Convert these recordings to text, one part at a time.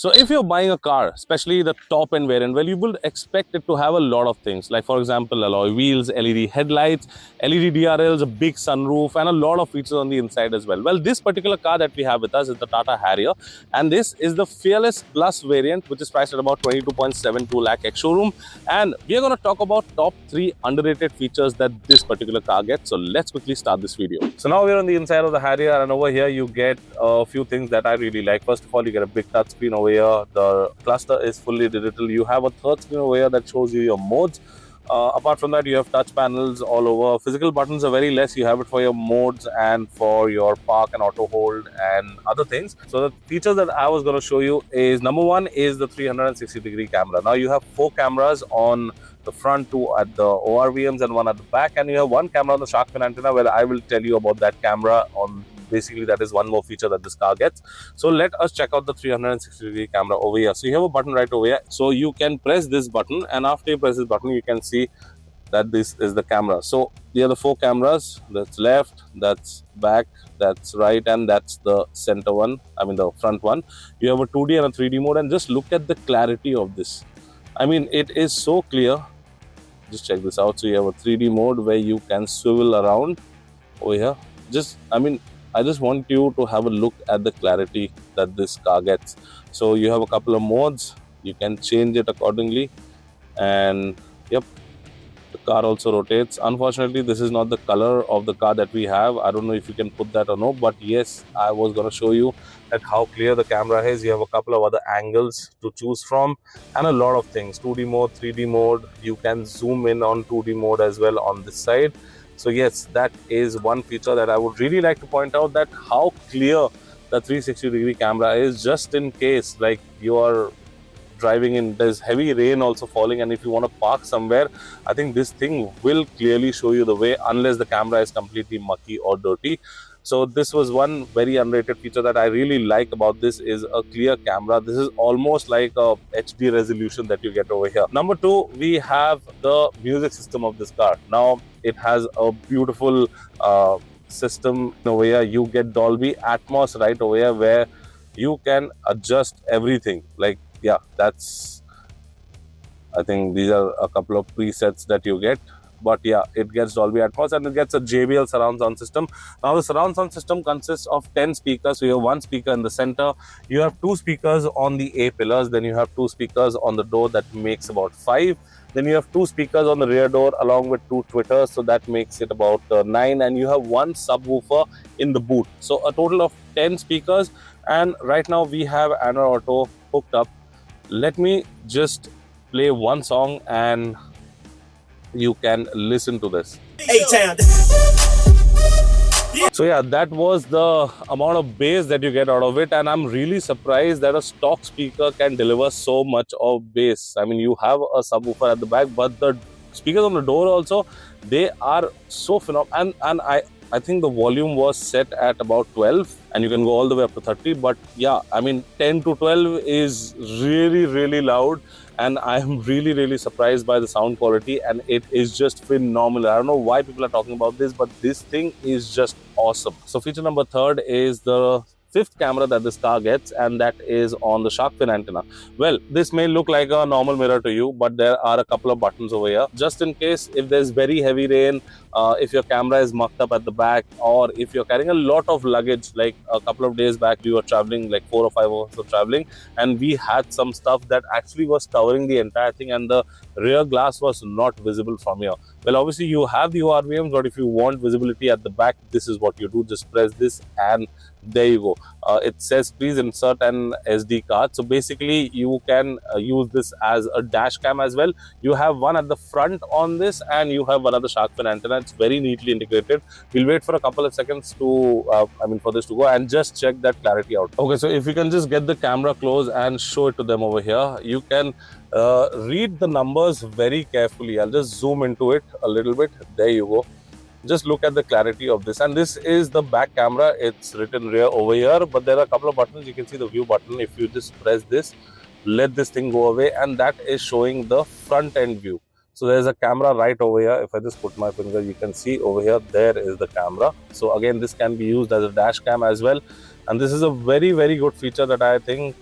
So if you're buying a car, especially the top end variant, well, you will expect it to have a lot of things. Like for example, alloy wheels, LED headlights, LED DRLs, a big sunroof, and a lot of features on the inside as well. Well, this particular car that we have with us is the Tata Harrier, and this is the Fearless Plus variant, which is priced at about 22.72 lakh ex-showroom. And we are going to talk about top 3 underrated features that this particular car gets. So let's quickly start this video. So now we're on the inside of the Harrier, and over here you get a few things that I really like. First of all, you get a big touch screen over here. The cluster is fully digital. You have a third screen over here that shows you your modes. Apart from that, you have touch panels all over. Physical buttons are very less. You have it for your modes and for your park and auto hold and other things. So the features that I was going to show you is, number one is the 360-degree camera. Now you have 4 cameras on the front, 2 at the IRVMs and 1 at the back, and you have 1 camera on the shark fin antenna. Well, I will tell you about that camera on. Basically, that is one more feature that this car gets. So let us check out the 360-degree camera over here. So you have a button right over here. So you can press this button, and after you press this button, you can see that this is the camera. So there are the 4 cameras. That's left, that's back, that's right, and that's the center one. I mean the front one. You have a 2D and a 3D mode, and just look at the clarity of this. I mean, it is so clear. Just check this out. So you have a 3D mode where you can swivel around over here. I just want you to have a look at the clarity that this car gets. So you have a couple of modes, you can change it accordingly, and yep, the car also rotates. Unfortunately, this is not the color of the car that we have. I don't know if you can put that or no, but yes, I was going to show you that how clear the camera is. You have a couple of other angles to choose from and a lot of things. 2D mode, 3D mode, you can zoom in on 2D mode as well on this side. So yes, that is one feature that I would really like to point out, that how clear the 360-degree camera is, just in case like you are driving in, there's heavy rain also falling, and if you want to park somewhere, I think this thing will clearly show you the way, unless the camera is completely mucky or dirty. So this was one very underrated feature that I really like about this, is a clear camera. This is almost like a HD resolution that you get over here. Number 2, we have the music system of this car. Now it has a beautiful system over here. You get Dolby Atmos right over here, where you can adjust everything. Like, yeah, that's, I think these are a couple of presets that you get. But yeah, it gets Dolby Atmos, and it gets a JBL surround sound system. Now the surround sound system consists of 10 speakers. So you have 1 speaker in the center, you have 2 speakers on the A pillars, then you have 2 speakers on the door, that makes about 5. Then you have 2 speakers on the rear door along with 2 tweeters, so that makes it about 9. And you have 1 subwoofer in the boot. So a total of 10 speakers. And right now we have Android Auto hooked up. Let me just play one song and you can listen to this. So yeah, that was the amount of bass that you get out of it, and I'm really surprised that a stock speaker can deliver so much of bass. I mean, you have a subwoofer at the back, but the speakers on the door also, they are so phenomenal. And I think the volume was set at about 12, and you can go all the way up to 30. But yeah, I mean, 10 to 12 is really, really loud. And I am really, really surprised by the sound quality, and it is just phenomenal. I don't know why people are talking about this, but this thing is just awesome. So feature number 3 is the 5th camera that this car gets, and that is on the shark fin antenna. Well, this may look like a normal mirror to you, but there are a couple of buttons over here, just in case if there's very heavy rain, if your camera is mucked up at the back, or if you're carrying a lot of luggage. Like a couple of days back, we were traveling like 4 or 5 hours of traveling, and we had some stuff that actually was covering the entire thing, and the rear glass was not visible from here. Well, obviously you have the IRVM, but if you want visibility at the back, this is what you do. Just press this and there you go. It says please insert an SD card. So basically you can use this as a dash cam as well. You have one at the front on this, and you have another shark fin antenna. It's very neatly integrated. We'll wait for a couple of seconds to for this to go, and just check that clarity out. Okay, so if you can just get the camera close and show it to them over here, you can read the numbers very carefully. I'll just zoom into it a little bit. There you go. Just look at the clarity of this, and this is the back camera. It's written rear over here, but there are a couple of buttons. You can see the view button. If you just press this, let this thing go away, and that is showing the front end view. So there's a camera right over here. If I just put my finger, you can see over here, there is the camera. So again, this can be used as a dash cam as well. And this is a very, very good feature that I think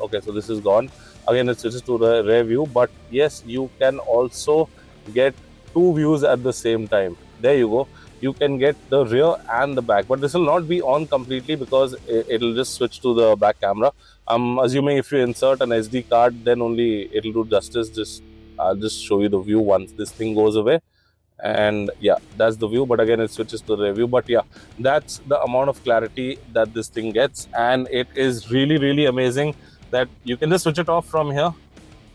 Okay, so this is gone. Again, it switches to the rear view, but yes, you can also get two views at the same time. There you go. You can get the rear and the back, but this will not be on completely because it'll just switch to the back camera. I'm assuming if you insert an SD card, then only it'll do justice. I'll just show you the view once this thing goes away. And yeah, that's the view, but again it switches to the review. But yeah, that's the amount of clarity that this thing gets, and it is really, really amazing that you can just switch it off from here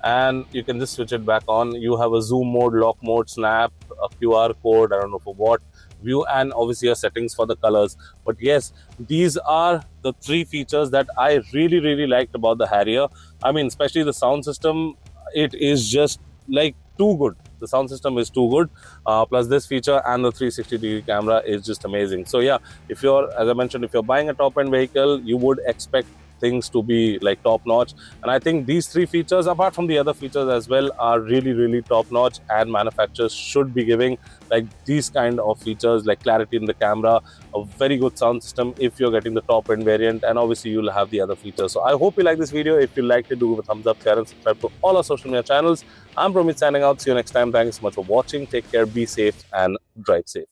and you can just switch it back on. You have a zoom mode, lock mode, snap, a QR code, I don't know for what, view, and obviously your settings for the colors. But yes, these are the three features that I really, really liked about the Harrier. I mean, especially the sound system, it is just like too good. The sound system is too good. Plus this feature and the 360-degree camera is just amazing. So yeah, if you're, as I mentioned, if you're buying a top-end vehicle, you would expect things to be like top notch, and I think these three features, apart from the other features as well, are really, really top notch, and manufacturers should be giving like these kind of features, like clarity in the camera, a very good sound system if you're getting the top end variant, and obviously you'll have the other features. So I hope you like this video. If you liked it, do give a thumbs up, share and subscribe to all our social media channels. I'm Promit signing out. See you next time. Thanks so much for watching. Take care, be safe and drive safe.